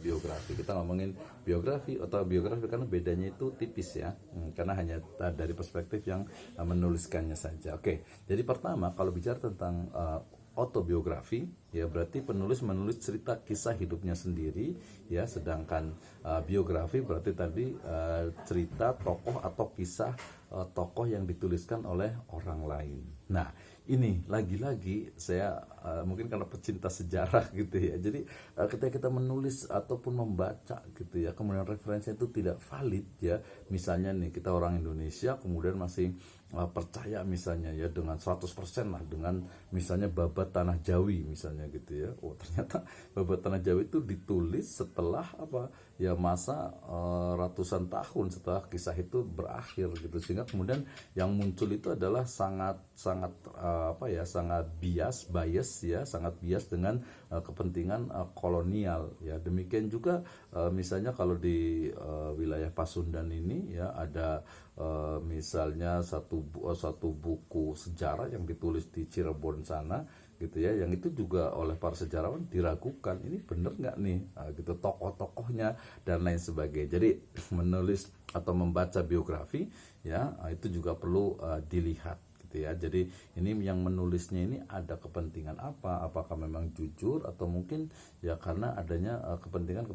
biografi. Kita ngomongin biografi atau biografi karena bedanya itu tipis ya, karena hanya dari perspektif yang menuliskannya saja. Oke, jadi pertama kalau bicara tentang autobiografi ya berarti penulis menulis cerita kisah hidupnya sendiri ya, sedangkan biografi berarti tadi cerita tokoh atau kisah tokoh yang dituliskan oleh orang lain. Nah, ini lagi-lagi saya mungkin karena pecinta sejarah gitu ya. Jadi ketika kita menulis ataupun membaca gitu ya, kemudian referensinya itu tidak valid ya. Misalnya nih kita orang Indonesia kemudian masih percaya misalnya ya dengan 100% lah dengan misalnya Babat Tanah Jawi misalnya gitu ya. Oh, ternyata Babat Tanah Jawi itu ditulis setelah apa ya, masa ratusan tahun setelah kisah itu berakhir gitu, sehingga kemudian yang muncul itu adalah sangat bias ya, sangat bias dengan kepentingan kolonial ya. Demikian juga misalnya kalau di wilayah Pasundan ini ya ada misalnya satu buku sejarah yang ditulis di Cirebon sana gitu ya, yang itu juga oleh para sejarawan diragukan, ini bener nggak nih gitu tokoh-tokohnya dan lain sebagainya. Jadi menulis atau membaca biografi ya itu juga perlu dilihat gitu ya. Jadi ini yang menulisnya ini ada kepentingan apa, apakah memang jujur atau mungkin ya karena adanya kepentingan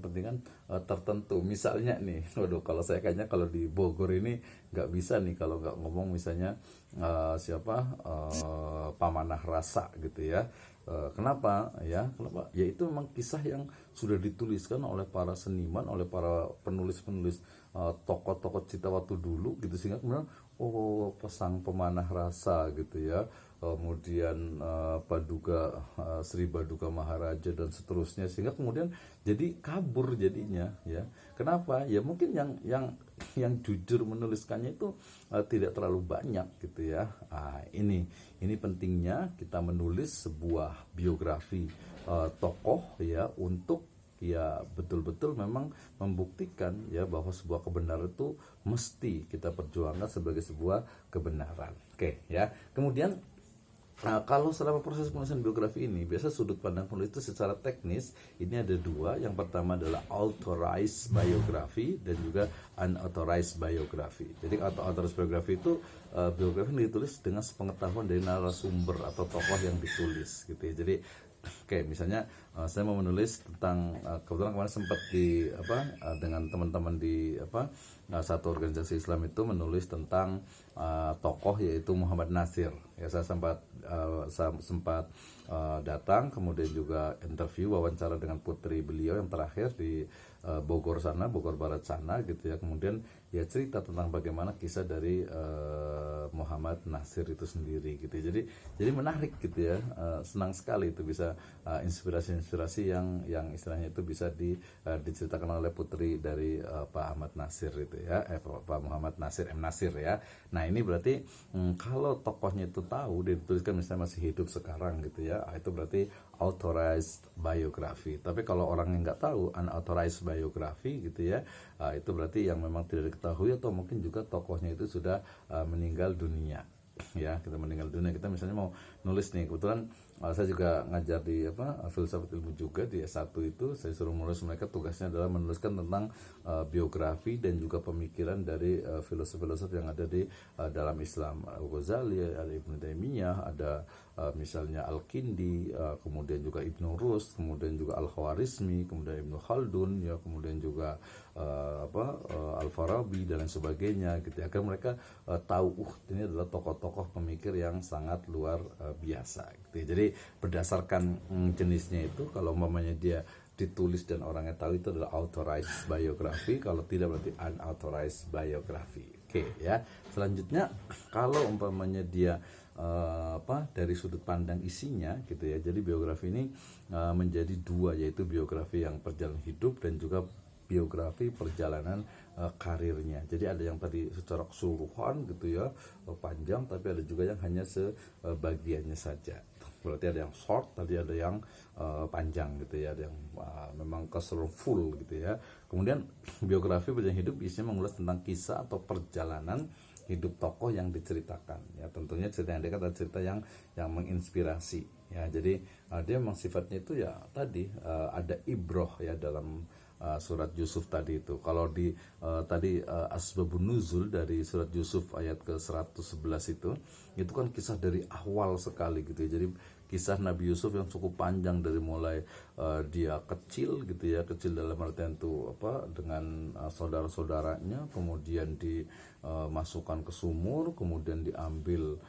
tertentu. Misalnya nih, waduh kalau saya kayaknya kalau di Bogor ini nggak bisa nih kalau nggak ngomong misalnya Pamanah Rasa gitu ya. Kenapa? Ya itu memang kisah yang sudah dituliskan oleh para seniman, oleh para penulis-penulis tokoh-tokoh cerita waktu dulu gitu, sehingga kemudian Sang Pemanah Rasa gitu ya, kemudian Paduka Sri Baduka Maharaja dan seterusnya, sehingga kemudian jadi kabur jadinya ya. Kenapa? Ya mungkin yang jujur menuliskannya itu tidak terlalu banyak gitu ya. Ini pentingnya kita menulis sebuah biografi tokoh ya, untuk ya betul-betul memang membuktikan ya bahwa sebuah kebenaran itu mesti kita perjuangkan sebagai sebuah kebenaran. Oke ya. Kemudian kalau selama proses penulisan biografi ini, biasa sudut pandang penulis itu secara teknis ini ada dua. Yang pertama adalah authorized biography dan juga unauthorized biography. Jadi authorized biography itu biografi yang ditulis dengan sepengetahuan dari narasumber atau tokoh yang ditulis gitu ya. Jadi misalnya saya mau menulis tentang kebetulan kemarin sempat dengan teman-teman di satu organisasi Islam itu menulis tentang tokoh yaitu Muhammad Nasir. Ya saya sempat datang, kemudian juga interview wawancara dengan putri beliau yang terakhir di Bogor Barat sana gitu ya. Kemudian ya cerita tentang bagaimana kisah dari Muhammad Nasir itu sendiri gitu. Jadi menarik gitu ya. Senang sekali itu bisa inspirasi yang istilahnya itu bisa diceritakan oleh putri dari Pak Ahmad Nasir itu ya, Pak Muhammad Nasir M Nasir ya. Nah ini berarti kalau tokohnya itu tahu dia dituliskan misalnya masih hidup sekarang gitu ya, itu berarti authorized biography. Tapi kalau orang yang nggak tahu, unauthorized biography gitu ya, itu berarti yang memang tidak diketahui atau mungkin juga tokohnya itu sudah meninggal dunia ya. Kita meninggal dunia, kita misalnya mau nulis nih, kebetulan saya juga ngajar di filsafat ilmu juga di S1 itu, saya suruh menulis, mereka tugasnya adalah menuliskan tentang biografi dan juga pemikiran dari filosof-filosof yang ada di dalam Islam. Al-Ghazali, ada Ibnu Taimiyah, ada misalnya Al-Kindi, kemudian juga Ibnu Rus, kemudian juga Al-Khawarizmi, kemudian Ibnu Khaldun ya, kemudian juga Al-Farabi dan lain sebagainya gitu ya, agar mereka tahu ini adalah tokoh-tokoh pemikir yang sangat luar biasa gitu ya. Jadi berdasarkan jenisnya itu, kalau umpamanya dia ditulis dan orangnya tahu, itu adalah authorized biography, kalau tidak berarti unauthorized biography. Oke ya. Selanjutnya kalau umpamanya dia dari sudut pandang isinya gitu ya. Jadi biografi ini menjadi dua, yaitu biografi yang perjalanan hidup dan juga biografi perjalanan karirnya. Jadi ada yang tadi secara keseluruhan gitu ya, panjang, tapi ada juga yang hanya sebagiannya saja. Berarti ada yang short, tadi ada yang panjang gitu ya, ada yang memang keseluruhan full gitu ya. Kemudian biografi perjalanan hidup isinya mengulas tentang kisah atau perjalanan hidup tokoh yang diceritakan ya. Tentunya cerita yang dekat adalah cerita yang menginspirasi ya. Jadi dia memang sifatnya itu ya tadi ada ibroh ya dalam surat Yusuf tadi itu. Kalau di tadi Asbabun Nuzul dari surat Yusuf ayat ke 111 itu kan kisah dari awal sekali gitu ya. Jadi kisah Nabi Yusuf yang cukup panjang dari mulai dia kecil gitu ya, kecil dalam artian itu apa, dengan saudara-saudaranya, kemudian dimasukkan ke sumur, kemudian diambil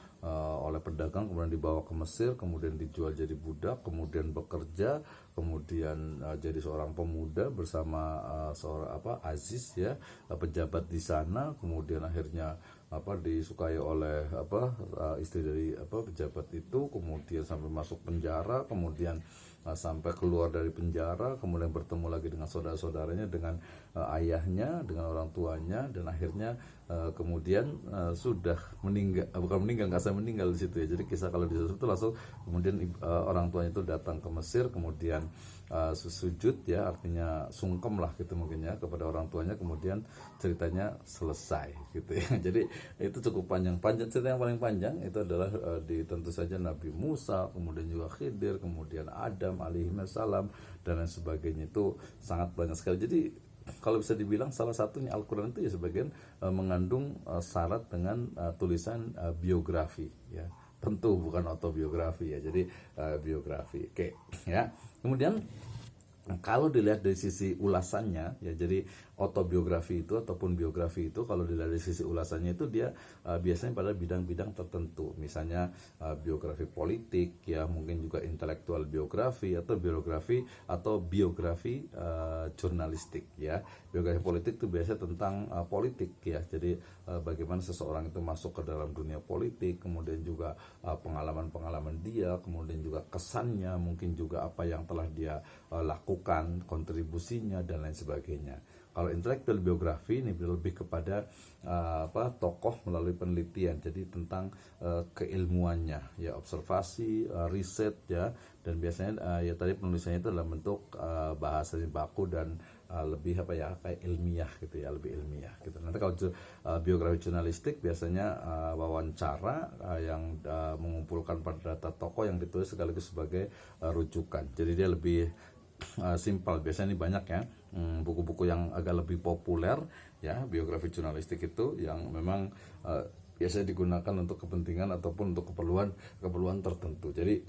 oleh pedagang, kemudian dibawa ke Mesir, kemudian dijual jadi budak, kemudian bekerja, kemudian jadi seorang pemuda bersama seorang Aziz ya, pejabat di sana, kemudian akhirnya disukai oleh istri dari pejabat itu, kemudian sampai masuk penjara, kemudian sampai keluar dari penjara, kemudian bertemu lagi dengan saudara-saudaranya, dengan ayahnya, dengan orang tuanya, dan akhirnya kemudian sudah meninggal, bukan meninggal, nggak saya meninggal di situ ya. Jadi kisah kalau di situ itu langsung kemudian orang tuanya itu datang ke Mesir, kemudian sujud ya, artinya sungkem lah gitu mungkin ya kepada orang tuanya, kemudian ceritanya selesai gitu ya. Jadi itu cukup panjang. Cerita yang paling panjang itu adalah tentu saja Nabi Musa, kemudian juga Khidir, kemudian Adam alaihissalam dan lain sebagainya. Itu sangat banyak sekali. Jadi kalau bisa dibilang salah satunya Al-Quran itu ya sebagian mengandung syarat dengan tulisan biografi ya, tentu bukan autobiografi ya, jadi biografi. Oke ya. Kemudian kalau dilihat dari sisi ulasannya ya, jadi autobiografi itu ataupun biografi itu kalau dilihat dari sisi ulasannya itu dia biasanya pada bidang-bidang tertentu, misalnya biografi politik ya, mungkin juga intelektual biografi atau biografi jurnalistik ya. Biografi politik itu biasanya tentang politik ya, jadi bagaimana seseorang itu masuk ke dalam dunia politik, kemudian juga pengalaman-pengalaman dia, kemudian juga kesannya, mungkin juga apa yang telah dia lakukan, kontribusinya dan lain sebagainya. Kalau intellectual biografi ini lebih kepada tokoh melalui penelitian, jadi tentang keilmuannya ya, observasi, riset ya, dan biasanya ya tadi penulisannya itu dalam bentuk bahasa baku dan lebih kayak ilmiah gitu ya, lebih ilmiah gitu. Nanti kalau biografi jurnalistik biasanya wawancara yang mengumpulkan pada data tokoh yang ditulis sekaligus sebagai rujukan. Jadi dia lebih simpel. Biasanya ini banyak ya buku-buku yang agak lebih populer ya, biografi jurnalistik itu yang memang biasanya digunakan untuk kepentingan ataupun untuk keperluan tertentu. Jadi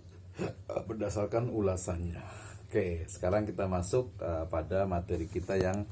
berdasarkan ulasannya. Oke, sekarang kita masuk pada materi kita yang